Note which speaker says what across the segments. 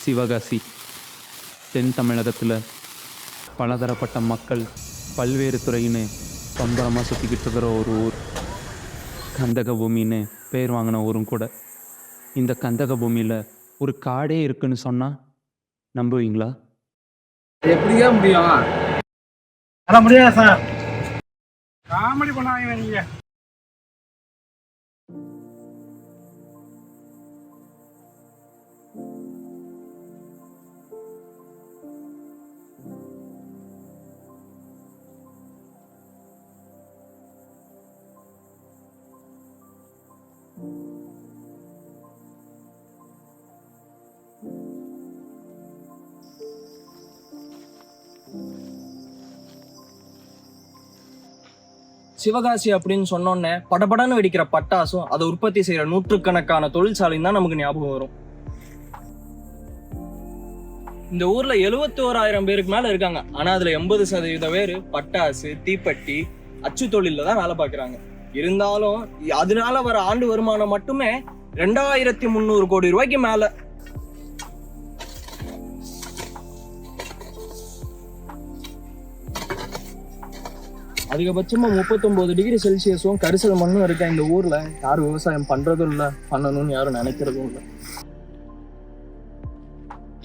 Speaker 1: சிவகாசி தென் தமிழகத்தில் பலதரப்பட்ட மக்கள் பல்வேறு துறையின்னு பம்பரமாக சுற்றிக்கிட்டு இருக்கிற ஒரு ஊர். கந்தக பூமின்னு பேர் வாங்கின ஊரும் கூட. இந்த கந்தக பூமியில் ஒரு காடே இருக்குன்னு சொன்னால் நம்புவீங்களா?
Speaker 2: எப்படியா முடியும்? அட முடியாது சார், காமெடி பண்ணாங்க நீங்க.
Speaker 3: சிவகாசி அப்படின்னு சொன்னோன்னே படபடன்னு வெடிக்கிற பட்டாசும் அதை உற்பத்தி செய்யற நூற்றுக்கணக்கான தொழிற்சாலையும் தான் நமக்கு ஞாபகம் வரும். இந்த ஊர்ல 71,000 பேருக்கு மேல இருக்காங்க. ஆனா அதுல 80% பேர் பட்டாசு, தீப்பெட்டி, அச்சு தொழில தான் வேலை பார்க்கறாங்க. இருந்தாலும் அதனால வர ஆண்டு வருமானம் மட்டுமே 2300 கோடி ரூபாய்க்கு மேல. அதிகபட்சமா 39 டிகிரி செல்சியஸும் கரிசல் மண்ணும் இருக்க இந்த ஊர்ல யாரும் விவசாயம் பண்றதும் இல்ல, பண்ணணும்னு யாரும் நினைக்கிறதும் இல்லை.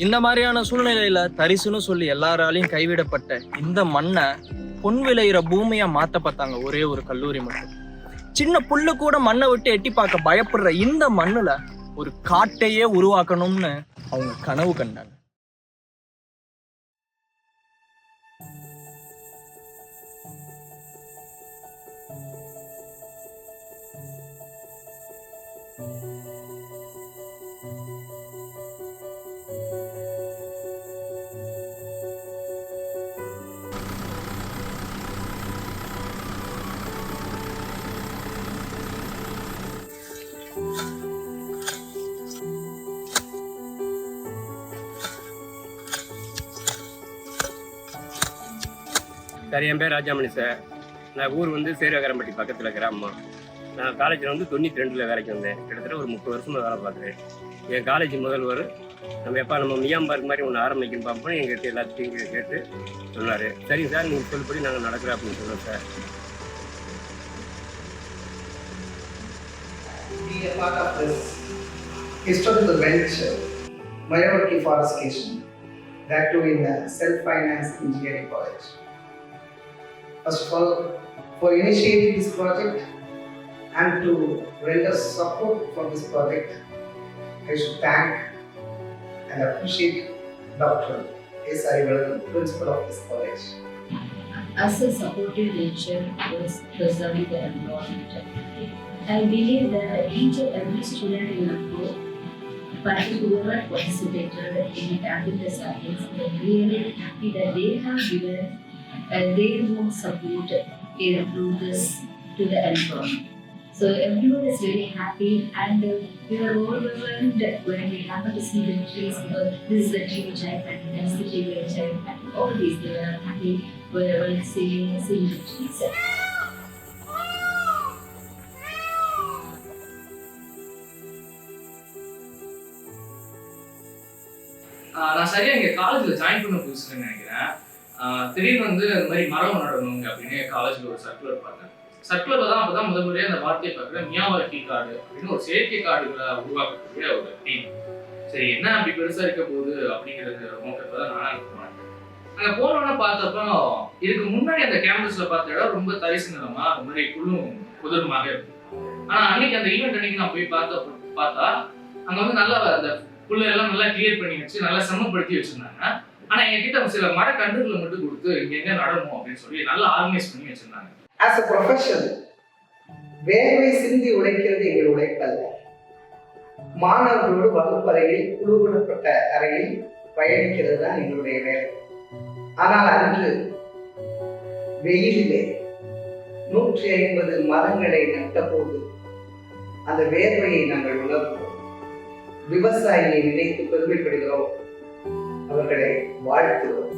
Speaker 3: இந்த மாதிரியான சூழ்நிலையில தரிசுன்னு சொல்லி எல்லாராலையும் கைவிடப்பட்ட இந்த மண்ணை பொன் விளையிற பூமியா மாத்த பார்த்தாங்க ஒரே ஒரு கல்லூரி மட்டும். சின்ன புல்லு கூட மண்ணை விட்டு எட்டி பார்க்க பயப்படுற இந்த மண்ணுல ஒரு காட்டையே உருவாக்கணும்னு அவங்க கனவு கண்டாங்க.
Speaker 4: சார், என் பேர் ராஜாமணி சார். நான் ஊர் வந்து சேரகரம்பட்டி பக்கத்தில் கிராமம். நான் காலேஜில் வந்து 92 வேலைக்கு வந்தேன். கிட்டத்தட்ட ஒரு 30 வருஷமாக வேலை பார்க்குறேன். என் காலேஜ் முதல்வர் நம்ம மியான்மர் மாதிரி ஒன்று ஆரம்பிக்கணும் பார்ப்போம் எங்கிட்ட எல்லாத்தையும் கேட்டு சொன்னார். சரிங்க சார், நீங்கள் சொல்லுபடி நாங்கள் நடக்கிறோம் அப்படின்னு சொன்னோம் sir.
Speaker 5: Be a part of this historical venture, Mayawati Forestation, that too in a self-financed engineering college. First of all, for initiating this project and to render support for this project, I should thank and appreciate Dr. S. Arivalan, principal of this college.
Speaker 6: As a supportive nature was preserving the environment, I believe that each and every student in the group, whoever participated in the activities, are really happy that they have given their own support through this to the environment. So everyone is very happy, and we are overwhelmed when we happen to see the trees, because this is the tree which I planted, that's the tree which I planted. All these, they are happy wherever seeing the trees.
Speaker 7: நான் சரியா இங்கே காலேஜில் join பண்ண புதுசுன்னு நினைக்கிறேன். திடீர்னு வந்து இந்த மாதிரி மரம் நடணுங்க அப்படின்னு காலேஜில் ஒரு சர்க்குலர் பார்த்தேன். சர்க்குலரில் தான் அப்போ தான் முதல் முறையாக அந்த வார்த்தையை பார்க்குறேன். மியாவாக்கி காடு அப்படின்னு ஒரு செயற்கை காடுகளை உருவாக்கக்கூடிய ஒரு டீம். சரி, என்ன அப்படி பெருசாக இருக்க போகுது அப்படிங்கிறது நோக்கத்தை தான் நான் போனேன். அங்கே போனோன்னா பார்த்தப்போ இதுக்கு முன்னாடி அந்த கேம்பஸில் பார்த்த இடம் ரொம்ப தரிசு நிலமா அந்த மாதிரி புல்லும் குதிரமாக இருக்கும். ஆனால் அன்னைக்கு அந்த ஈவெண்ட் அன்னைக்கு நான் போய் பார்த்தா அங்கே வந்து நல்லா அந்த புல்ல எல்லாம் நல்லா கிளியர் பண்ணி வச்சு நல்லா சமப்படுத்தி வச்சிருந்தாங்க. ஆனா என்கிட்ட சில மரக்கன்றுகளை மட்டும் கொடுத்து இங்க எங்க நடணும் அப்படின்னு சொல்லி நல்லா ஆர்கனைஸ் பண்ணி வச்சிருந்தாங்க.
Speaker 5: As a profession, வேர்வை சிந்தி உழைக்கிறது எங்கள் உழைப்பல்ல. மாணவர்களோடு வகுப்பறையில் குழுவிடப்பட்ட அறையில் பயணிக்கிறது தான் எங்களுடைய வேலை. ஆனால் அன்று வெயிலிலே 150 மரங்களை நட்ட போது அந்த வேர்வையை நாங்கள் உணர்ந்தோம். விவசாயியை நினைத்து பெருமைப்படுகிறோம், அவர்களை வாழ்த்துகிறோம்.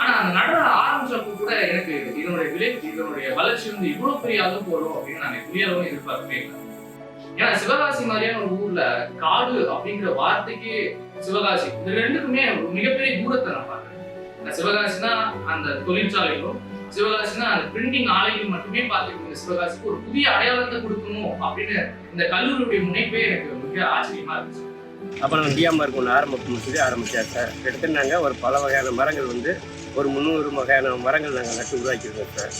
Speaker 7: ஆனா அந்த நட ஆரம்பிச்சப்போ கூட எனக்கு இதனுடைய வளர்ச்சி வந்து இவ்வளவு பெரிய அளவு போடும் அப்படின்னு நான் புரியவும் எதிர்பார்க்கவே இல்லை. ஏன்னா சிவகாசி மாதிரியான ஒரு ஊர்ல காடு அப்படிங்கிற வார்த்தைக்கு சிவகாசி இது ரெண்டுக்குமே ஒரு மிகப்பெரிய தூரத்தை நான் பார்க்கிறேன். சிவகாசினா அந்த தொழிற்சாலைகளும், சிவகாசினா அந்த பிரிண்டிங் ஆலைகளும் மட்டுமே பார்த்துக்கிட்டு சிவகாசிக்கு ஒரு புதிய அடையாளத்தை கொடுக்கணும் அப்படின்னு இந்த கல்லூரியுடைய முனைப்பே எனக்கு மிக ஆச்சரியமா இருந்துச்சு.
Speaker 4: அப்போ நம்ம மியான்மருக்கு ஒன்று ஆரம்பிச்சார் சார். கிட்டத்தட்ட நாங்கள் ஒரு பல வகையான மரங்கள் வந்து ஒரு 300 வகையான மரங்கள் நாங்கள் நட்டு உருவாக்கியிருக்கோம் சார்.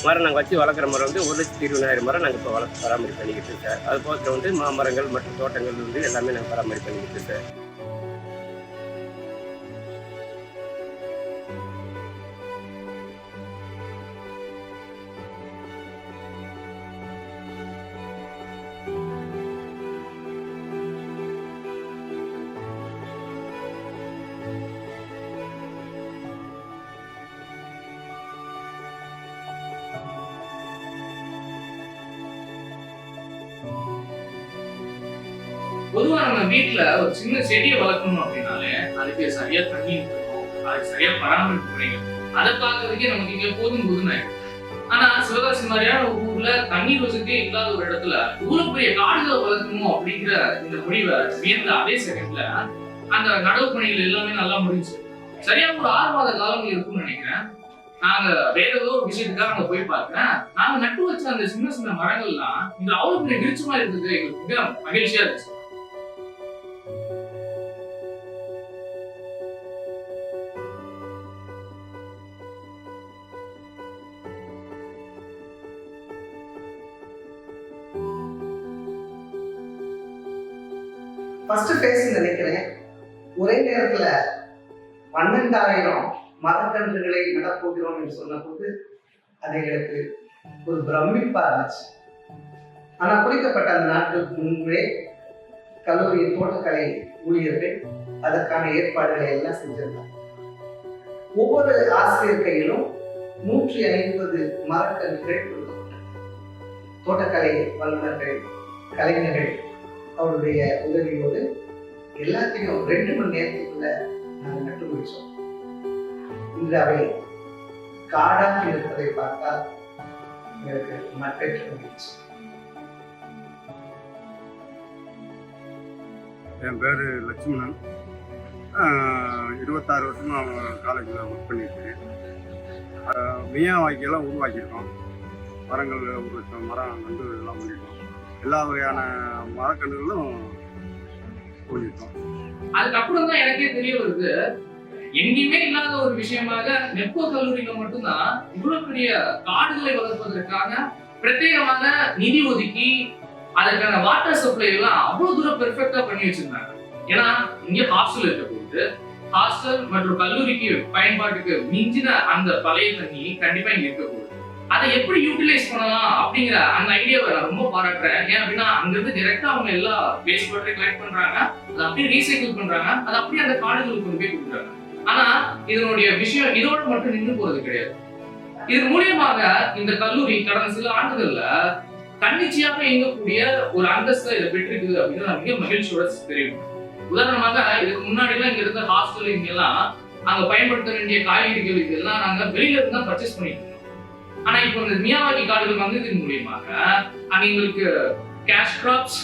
Speaker 4: மரம் நாங்கள் வச்சு வளர்க்குற மரம் வந்து 1,20,000 மரம் நாங்கள் இப்போ பராமரிப்பு பண்ணிக்கிட்டு சார். அது போக வந்து மாமரங்கள் மற்றும் தோட்டங்கள் வந்து எல்லாமே நாங்கள் பராமரிப்பு பண்ணிக்கிட்டு சார்.
Speaker 7: பொதுவா நம்ம வீட்டுல ஒரு சின்ன செடியை வளர்க்கணும் அப்படின்னாலே அதுக்கு சரியா தண்ணி ஊற்றணும், அதுக்கு சரியா பராமரிப்பு பண்ணிக்கணும். அதை பார்க்கறதுக்கே நமக்கு இங்க போதும் ஆயிடும். ஆனா சிவகாசி மாதிரியான ஒரு ஊர்ல தண்ணீர் வசதியே இல்லாத ஒரு இடத்துல இவ்வளவு பெரிய காடுகளை வளர்க்கணும் அப்படிங்கிற இந்த முடிவை வியந்த அதே செகண்ட்ல அந்த நடவு பணிகள் எல்லாமே நல்லா முடிஞ்சு சரியா ஒரு 6 மாத காலங்கள் இருக்கும்னு நினைக்கிறேன். நாங்க வேற ஏதோ ஒரு விஷயத்துக்காக அங்க போய் பார்க்கிறேன். நாங்க நட்டு வச்ச அந்த சின்ன சின்ன மரங்கள்லாம் இந்த அவ்வளவு பெரிய விருட்சமா இருக்குது. எங்களுக்கு மிக மகிழ்ச்சியா இருந்துச்சு.
Speaker 5: ஃபர்ஸ்ட் ஃபேஸ் நினைக்கிறேன். ஒரே நேரத்தில் 12,000 மரக்கன்றுகளை நடப்போகிறோம் என்று சொன்னபோது அது எனக்கு ஒரு பிரமிப்பா இருந்துச்சு. ஆனால் குறிக்கப்பட்ட அந்த நாட்களுக்கு முன்பே கல்லூரியின் தோட்டக்கலை ஊழியர்கள் அதற்கான ஏற்பாடுகளை எல்லாம் செஞ்சிருந்தாங்க. ஒவ்வொரு ஆசிரியர் கையிலும் 150 மரக்கன்றுகள் கொடுக்கப்பட்டது. தோட்டக்கலை வல்லுநர்கள், கலைஞர்கள் அவருடைய உதவியோடு எல்லாத்தையும் 2 மணி நேரத்துக்குள்ள நாங்கள் நட்டு முடிச்சோம். இன்று அவை காடாக இருப்பதை பார்த்தால் எனக்கு மட்டற்ற மகிழ்ச்சி.
Speaker 2: என் பேர் லட்சுமணன். 26 வருஷமா காலேஜில் ஒர்க் பண்ணியிருக்கேன். மியா வாய்க்கெல்லாம் உருவாக்கியிருக்கோம். மரங்கள் மரம் வந்து எல்லாம் பண்ணியிருக்கோம். எல்லா வகையான மரக்கன்றுகளும் பண்ணியிருக்கோம்.
Speaker 7: அதுக்கப்புறம் தான் எனக்கே தெரிய வருது, எங்கேயுமே இல்லாத ஒரு விஷயமாக நெப்கோ கல்லூரியில மட்டும்தான் இவ்வளவு பெரிய காடுகளை வளர்ப்பதற்கான பிரத்யேகமான நிதி ஒதுக்கி அதற்கான வாட்டர் சப்ளை எல்லாம் அவ்வளவு தூரம் பெர்ஃபெக்டா பண்ணி வச்சிருந்தாங்க. ஏன்னா இங்க ஹாஸ்டல் இருக்க போகுது, ஹாஸ்டல் மற்றும் கல்லூரிக்கு பயன்பாட்டுக்கு மிஞ்சின அந்த பழைய தண்ணி கண்டிப்பா இங்க இருக்க போகுது. அதை எப்படி யூட்டிலைஸ் பண்ணலாம் அப்படிங்கிற அந்த ஐடியாவை நான் ரொம்ப பாராட்டுறேன். ஏன் அப்படின்னா அங்கிருந்து டைரக்டா அவங்க எல்லா வேஸ்ட் வாட்டரை கலெக்ட் பண்றாங்க, அதை அப்படியே ரீசைக்கிள் பண்றாங்க, அதை அப்படியே அந்த காடுகளுக்கு கொண்டு போய் கொடுக்குறாங்க. ஆனா இதனுடைய விஷயம் இதோட மட்டும் நின்று போறது கிடையாது. இதன் மூலியமாக இந்த கல்லூரி கடந்த சில ஆண்டுகள்ல தன்னிச்சையாக இயங்கக்கூடிய ஒரு அந்தஸ்தை இதை பெற்றிருக்குது அப்படின்னு நான் மிக மகிழ்ச்சியோட தெரியும். உதாரணமாக இதுக்கு முன்னாடி எல்லாம் இங்க இருந்த ஹாஸ்டல் இங்க எல்லாம் அங்க பயன்படுத்த வேண்டிய காய்கறிகள் இதெல்லாம் நாங்க வெளியில இருந்து தான் பர்ச்சேஸ் பண்ணிட்டு இருந்தோம். ஆனா இப்போ இந்த மியாவாக்கி காடுகள் வந்ததன் மூலியமாக அங்க எங்களுக்கு கேஷ் கிராப்ஸ்,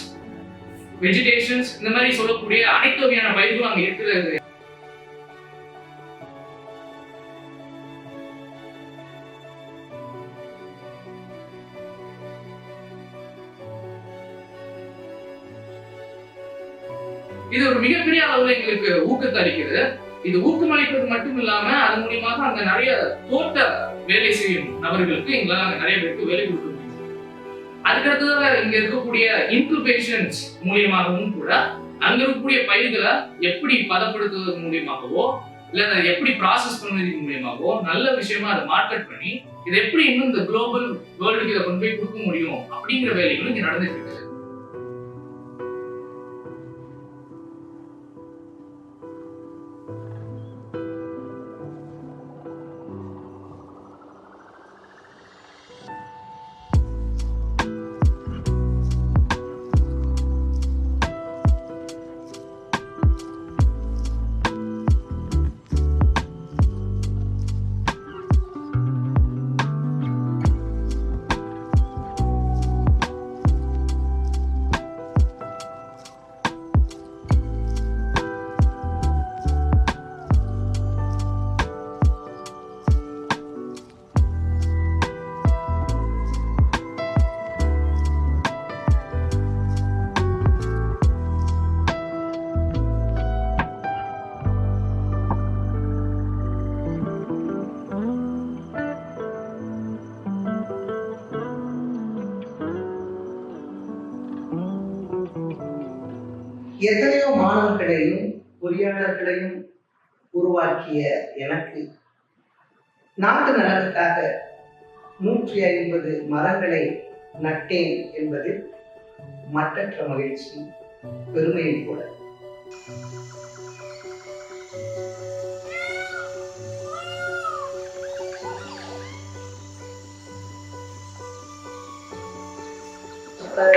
Speaker 7: வெஜிடேஷன்ஸ் இந்த மாதிரி சொல்லக்கூடிய அனைத்து வகையான பயிர்களும் அங்க இருக்கிறது. இது ஒரு மிகப்பெரிய அளவுல எங்களுக்கு ஊக்கத்தை அளிக்குது. இது ஊக்கமளிப்பது மட்டும் இல்லாம அது மூலியமாக அங்க நிறைய தோட்ட வேலை செய்யும் நபர்களுக்கு எங்களால் அங்க நிறைய பேருக்கு வேலை கொடுக்க முடியும். அதுக்கடுத்ததாக இங்க இருக்கக்கூடிய இன்குபேஷன்ஸ் மூலியமாகவும் கூட அங்க இருக்கக்கூடிய பயிர்களை எப்படி பதப்படுத்துவது மூலியமாகவோ இல்ல அதை எப்படி ப்ராசஸ் பண்ணுவது மூலியமாகவோ நல்ல விஷயமா அதை மார்க்கெட் பண்ணி இதை எப்படி இன்னும் இந்த குளோபல் வேர்ல்டுக்கு இதை கொண்டு போய் கொடுக்க முடியும் அப்படிங்கிற வேலைகளும் இங்க நடந்துட்டு இருக்குது.
Speaker 5: எத்தனையோ மாணவர்களையும் பொறியாளர்களையும் உருவாக்கிய எனக்கு நாட்டு நலனுக்காக 150 மரங்களை நட்டேன் என்பது மற்றற்ற மகிழ்ச்சி, பெருமையும் கூட.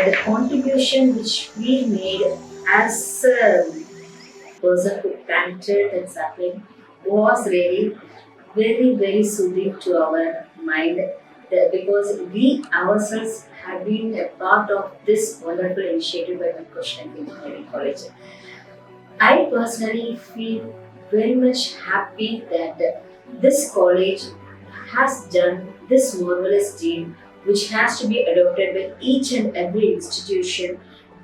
Speaker 6: The contribution which we made as a person who planted that sapling was really very, very soothing to our mind, because we ourselves have been a part of this wonderful initiative by Krishnagiri Engineering College. I personally feel very much happy that this college has done this marvelous deed, which has to be adopted by each and every institution,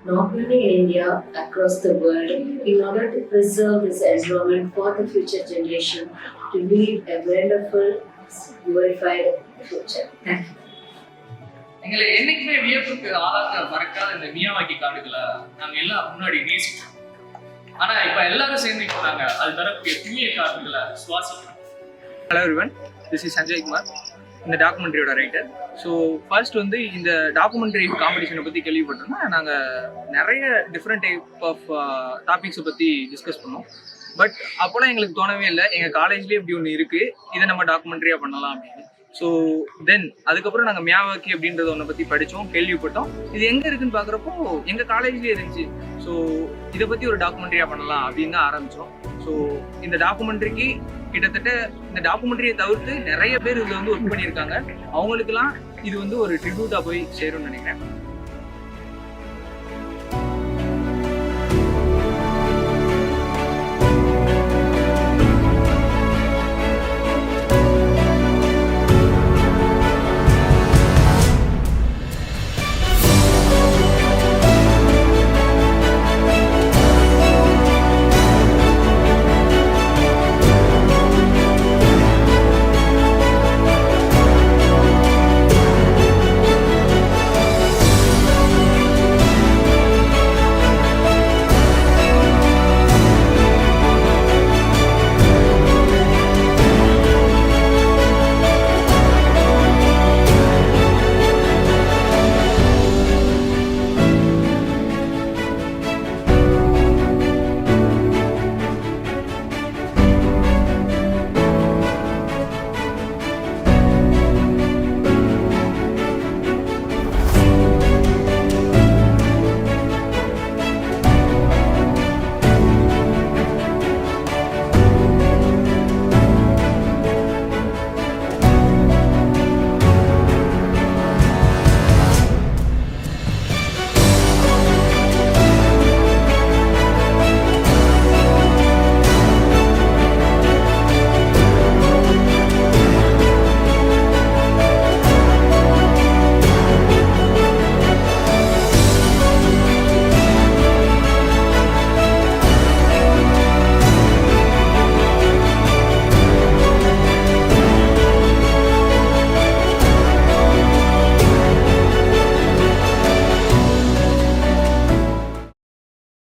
Speaker 6: not only in India, across the world, in order to preserve this environment for the future generation to lead a wonderful, glorified future. Thank you.
Speaker 7: எங்களை என்னைக்குமே வியப்புக்கு ஆளாக்க மறக்காத இந்த Miyawaki காடுகளை நாங்க எல்லாம் முன்னாடி நேசிச்சோம். ஆனா இப்ப எல்லாரும் சேர்ந்து போறாங்க அது தரக்கூடிய தூய காடுகளை சுவாசிக்கிறோம்.
Speaker 3: Hello everyone, this is Sanjay Kumar, இந்த டாக்குமெண்ட்ரியோட ரைட்டர். ஸோ ஃபர்ஸ்ட் வந்து இந்த டாக்குமெண்ட்ரி காம்படிஷனை பற்றி கேள்விப்பட்டோம்னா நாங்கள் நிறைய டிஃப்ரெண்ட் டைப் ஆஃப் டாபிக்ஸை பற்றி டிஸ்கஸ் பண்ணோம். பட் அப்போலாம் எங்களுக்கு தோணவே இல்லை எங்கள் காலேஜ்லேயே இப்படி ஒன்று இருக்குது, இதை நம்ம டாக்குமெண்ட்ரியாக பண்ணலாம் அப்படின்னு. ஸோ தென் அதுக்கப்புறம் நாங்கள் மியாவாக்கி அப்படின்றத ஒன்றை பற்றி படித்தோம், கேள்விப்பட்டோம். இது எங்கே இருக்குன்னு பார்க்குறப்போ எங்கள் காலேஜ்லேயே இருந்துச்சு. ஸோ இதை பற்றி ஒரு டாக்குமெண்ட்ரியாக பண்ணலாம் அப்படின்னு தான் ஆரம்பித்தோம். ஸோ இந்த டாக்குமெண்ட்ரிக்கு கிட்டத்தட்ட இந்த டாக்குமெண்ட்ரியை தவிர்த்து நிறைய பேர் இதில் வந்து ஒர்க் பண்ணியிருக்காங்க. அவங்களுக்குலாம் இது வந்து ஒரு ட்ரிபியூட்டாக போய் சேரும்னு நினைக்கிறேன்.